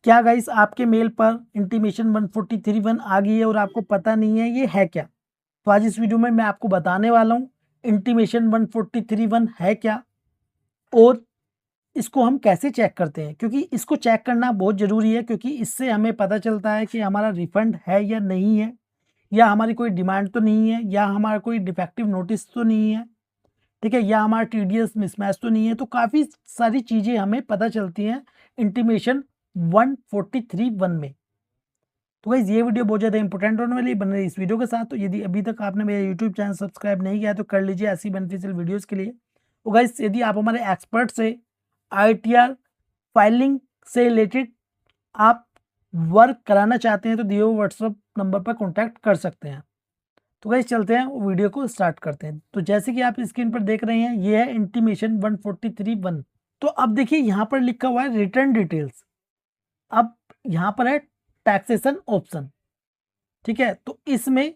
क्या गाइस आपके मेल पर इंटीमेशन 143.1 आ गई है और आपको पता नहीं है ये है क्या? तो आज इस वीडियो में मैं आपको बताने वाला हूँ इंटीमेशन 143.1 है क्या और इसको हम कैसे चेक करते हैं, क्योंकि इसको चेक करना बहुत ज़रूरी है, क्योंकि इससे हमें पता चलता है कि हमारा रिफंड है या नहीं है, या हमारी कोई डिमांड तो नहीं है, या हमारा कोई डिफेक्टिव नोटिस तो नहीं है, ठीक है, या हमारा टीडीएस मिसमैच तो नहीं है। तो काफ़ी सारी चीज़ें हमें पता चलती हैं इंटीमेशन 143.1 में। तो गाइस ये वीडियो बहुत ज़्यादा इंपॉर्टेंट होने वाली है, बने रही इस वीडियो के साथ। तो यदि अभी तक आपने मेरा यूट्यूब चैनल सब्सक्राइब नहीं किया है तो कर लीजिए ऐसी बेनिफिशियल वीडियोस के लिए। तो गाइस यदि आप हमारे एक्सपर्ट से आईटीआर फाइलिंग से रिलेटेड आप वर्क कराना चाहते हैं तो दिए हुए व्हाट्सअप नंबर पर कॉन्टैक्ट कर सकते हैं। तो गाइस चलते हैं वीडियो को स्टार्ट करते हैं। तो जैसे कि आप स्क्रीन पर देख रहे हैं ये है इंटीमेशन 143.1। तो अब देखिए यहाँ पर लिखा हुआ है रिटर्न डिटेल्स। अब यहाँ पर है टैक्सेशन ऑप्शन, ठीक है। तो इसमें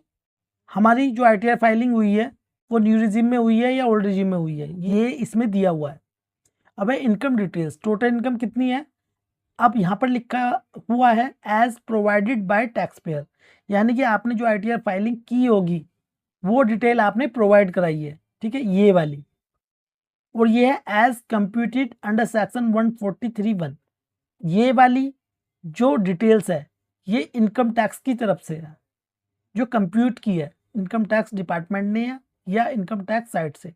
हमारी जो आईटीआर फाइलिंग हुई है वो न्यू रिजीम में हुई है या ओल्ड रिजीम में हुई है, ये इसमें दिया हुआ है। अब है इनकम डिटेल्स, टोटल इनकम कितनी है। अब यहाँ पर लिखा हुआ है as provided by taxpayer, यानी कि आपने जो आईटीआर फाइलिंग की होगी वो डिटेल आपने प्रोवाइड कराई है, ठीक है, ये वाली। और ये है एज कंप्यूटेड अंडर सेक्शन 143.1, ये वाली जो डिटेल्स है ये इनकम टैक्स की तरफ से है, जो कंप्यूट की है इनकम टैक्स डिपार्टमेंट ने या इनकम टैक्स साइट से।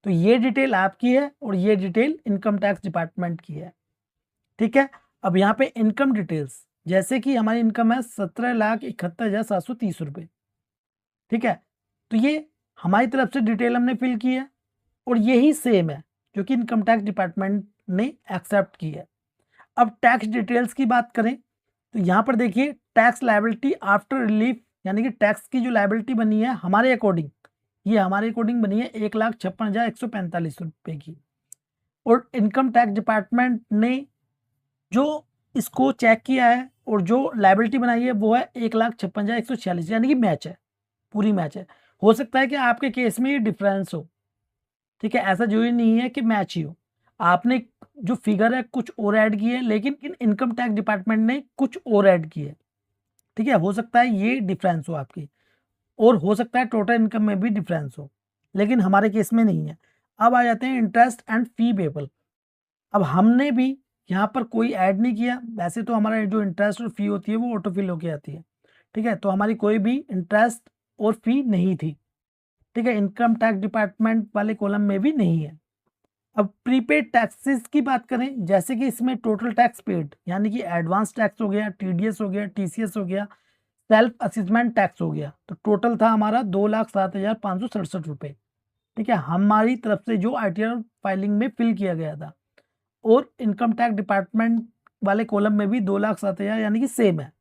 तो ये डिटेल आपकी है और ये डिटेल इनकम टैक्स डिपार्टमेंट की है, ठीक है। अब यहाँ पे इनकम डिटेल्स, जैसे कि हमारी इनकम है 17,71,730 रुपये, ठीक है। तो ये हमारी तरफ से डिटेल हमने फिल की है और यही सेम है जो कि इनकम टैक्स डिपार्टमेंट ने एक्सेप्ट की है। अब टैक्स डिटेल्स की बात करें तो यहाँ पर देखिए टैक्स लायबिलिटी आफ्टर रिलीफ, यानी कि टैक्स की जो लायबिलिटी बनी है हमारे अकॉर्डिंग, ये हमारे अकॉर्डिंग बनी है 1,56,145 की। और इनकम टैक्स डिपार्टमेंट ने जो इसको चेक किया है और जो लायबिलिटी बनाई है वो है 1,56,146, यानी कि मैच है, पूरी मैच है। हो सकता है कि आपके केस में ये डिफरेंस हो, ठीक है, ऐसा जरूरी नहीं है कि मैच ही हो। आपने जो फिगर है कुछ और ऐड की है, लेकिन इनकम टैक्स डिपार्टमेंट ने कुछ और ऐड की है, ठीक है। हो सकता है ये डिफरेंस हो आपकी, और हो सकता है टोटल इनकम में भी डिफरेंस हो, लेकिन हमारे केस में नहीं है। अब आ जाते हैं इंटरेस्ट एंड फी पेबल। अब हमने भी यहाँ पर कोई ऐड नहीं किया, वैसे तो हमारा जो इंटरेस्ट और फी होती है वो ऑटोफिल होके आती है, ठीक है। तो हमारी कोई भी इंटरेस्ट और फी नहीं थी, ठीक है, इनकम टैक्स डिपार्टमेंट वाले कॉलम में भी नहीं है। अब प्रीपेड टैक्सेस की बात करें, जैसे कि इसमें टोटल टैक्स पेड, यानी कि एडवांस टैक्स हो गया, टीडीएस हो गया, टीसीएस हो गया, सेल्फ असेसमेंट टैक्स हो गया, तो टोटल था हमारा 2,07,567 रुपये, ठीक है, हमारी तरफ से जो आईटीआर फाइलिंग में फिल किया गया था। और इनकम टैक्स डिपार्टमेंट वाले कॉलम में भी 2,07,000 यानी कि सेम है।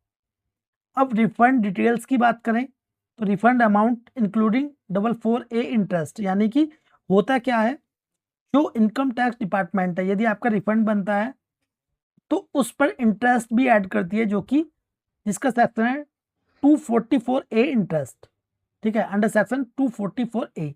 अब रिफंड डिटेल्स की बात करें तो refund amount including 44A interest, यानी कि होता क्या है, जो इनकम टैक्स डिपार्टमेंट है यदि आपका रिफंड बनता है तो उस पर इंटरेस्ट भी ऐड करती है, जो कि जिसका सेक्शन है 244A इंटरेस्ट, ठीक है, अंडर सेक्शन 244A।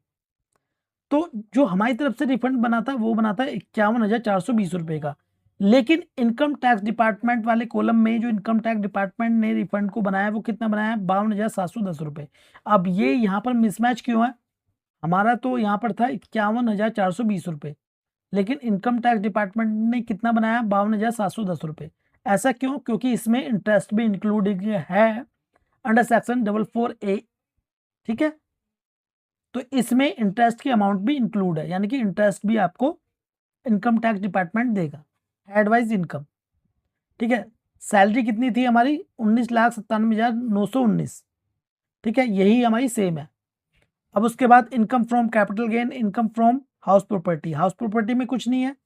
तो जो हमारी तरफ से रिफंड बना था वो बना था 51,420 रुपये का, लेकिन इनकम टैक्स डिपार्टमेंट वाले कॉलम में जो इनकम टैक्स डिपार्टमेंट ने रिफंड को बनाया वो कितना बनाया है, 52,710 रुपये। अब ये यहाँ पर मिसमैच क्यों है, हमारा तो यहाँ पर था 51,420 रुपये, लेकिन इनकम टैक्स डिपार्टमेंट ने कितना बनाया, 52,710 रुपये। ऐसा क्यों, क्योंकि इसमें इंटरेस्ट भी इंक्लूड है अंडर सेक्शन 44A, ठीक है। तो इसमें इंटरेस्ट की अमाउंट भी इंक्लूड है, यानी कि इंटरेस्ट भी आपको इनकम टैक्स डिपार्टमेंट देगा, एडवाइज इनकम, ठीक है। सैलरी कितनी थी हमारी, 19,97,919, ठीक है, यही हमारी सेम है। अब उसके बाद income from capital gain, income from house property, house property में कुछ नहीं है।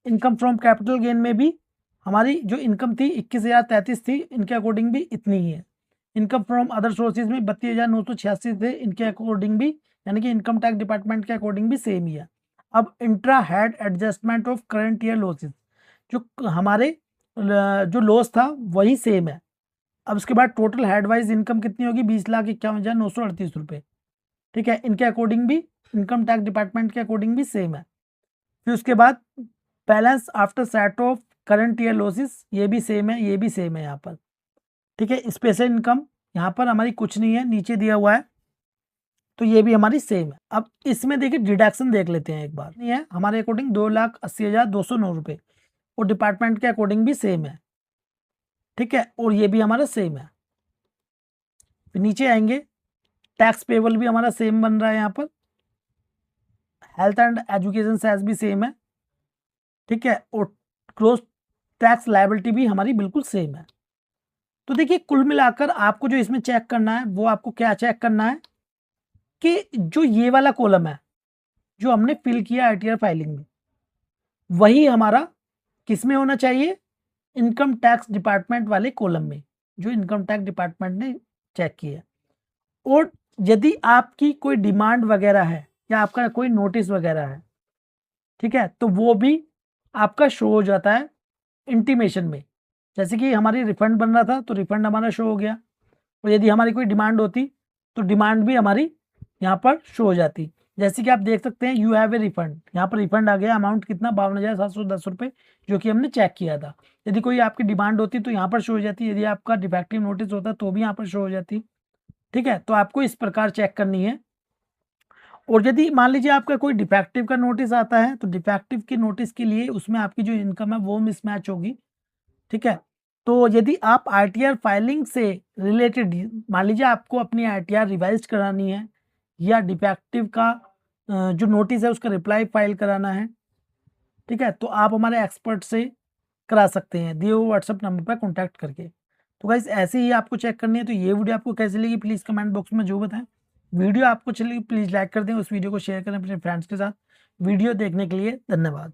इनकम फ्रॉम कैपिटल गेन में भी हमारी जो इनकम थी 21,033 थी, इनके अकॉर्डिंग भी इतनी ही है। इनकम फ्रॉम अदर सोर्सेज में 32,986 थे, इनके अकॉर्डिंग भी, यानी कि इनकम टैक्स डिपार्टमेंट के अकॉर्डिंग भी सेम ही है। अब intra head adjustment of current year losses, जो हमारे जो लॉस था वही सेम है। अब उसके बाद टोटल हेड वाइज इनकम कितनी होगी, 20,51,938 रुपये, ठीक है, इनके अकॉर्डिंग भी इनकम टैक्स डिपार्टमेंट के अकॉर्डिंग भी सेम है। फिर उसके बाद balance after set of current year losses ये भी सेम है, ये भी सेम है यहाँ पर, ठीक है। स्पेशल इनकम यहाँ पर हमारी कुछ नहीं है, नीचे दिया हुआ है, तो ये भी हमारी सेम है। अब इसमें देखिए डिडक्शन देख लेते हैं एक बार, नहीं है हमारे अकॉर्डिंग 2,80,209 और डिपार्टमेंट के अकॉर्डिंग भी सेम है, ठीक है, और ये भी हमारा सेम है। फिर नीचे आएंगे, टैक्स पेबल भी हमारा सेम बन रहा है यहाँ पर, हेल्थ एंड एजुकेशन सेस भी सेम है, ठीक है, और ग्रोस टैक्स लायबिलिटी भी हमारी बिल्कुल सेम है। तो देखिए कुल मिलाकर आपको जो इसमें चेक करना है वो आपको क्या चेक करना है कि जो ये वाला कॉलम है जो हमने फिल किया आईटीआर फाइलिंग में, वही हमारा किस में होना चाहिए, इनकम टैक्स डिपार्टमेंट वाले कॉलम में, जो इनकम टैक्स डिपार्टमेंट ने चेक किया है। और यदि आपकी कोई डिमांड वगैरह है या आपका कोई नोटिस वगैरह है, ठीक है, तो वो भी आपका शो हो जाता है इंटीमेशन में। जैसे कि हमारी रिफंड बन रहा था तो रिफंड हमारा शो हो गया, और यदि हमारी कोई डिमांड होती तो डिमांड भी हमारी यहाँ पर शो हो जाती। जैसे कि आप देख सकते हैं यू हैव ए रिफंड, यहाँ पर रिफंड आ गया, अमाउंट कितना 52,710 रुपये, जो कि हमने चेक किया था। यदि कोई आपकी डिमांड होती तो यहाँ पर शो हो जाती, यदि आपका डिफेक्टिव नोटिस होता तो भी यहाँ पर शो हो जाती, ठीक है। तो आपको इस प्रकार चेक करनी है। और यदि मान लीजिए आपका कोई डिफेक्टिव का नोटिस आता है तो डिफेक्टिव के नोटिस के लिए उसमें आपकी जो इनकम है वो मिसमैच होगी, ठीक है। तो यदि आप आईटीआर फाइलिंग से रिलेटेड, मान लीजिए आपको अपनी आईटीआर रिवाइज करानी है या डिफेक्टिव का जो नोटिस है उसका रिप्लाई फाइल कराना है, ठीक है, तो आप हमारे एक्सपर्ट से करा सकते हैं दिए हुए व्हाट्सएप नंबर पर कॉन्टैक्ट करके। तो गाइस ऐसे ही आपको चेक करनी है। तो ये वीडियो आपको कैसी लगी प्लीज़ कमेंट बॉक्स में जो बताएं। वीडियो आपको चलिए प्लीज़ लाइक कर दें, उस वीडियो को शेयर करें अपने फ्रेंड्स के साथ। वीडियो देखने के लिए धन्यवाद।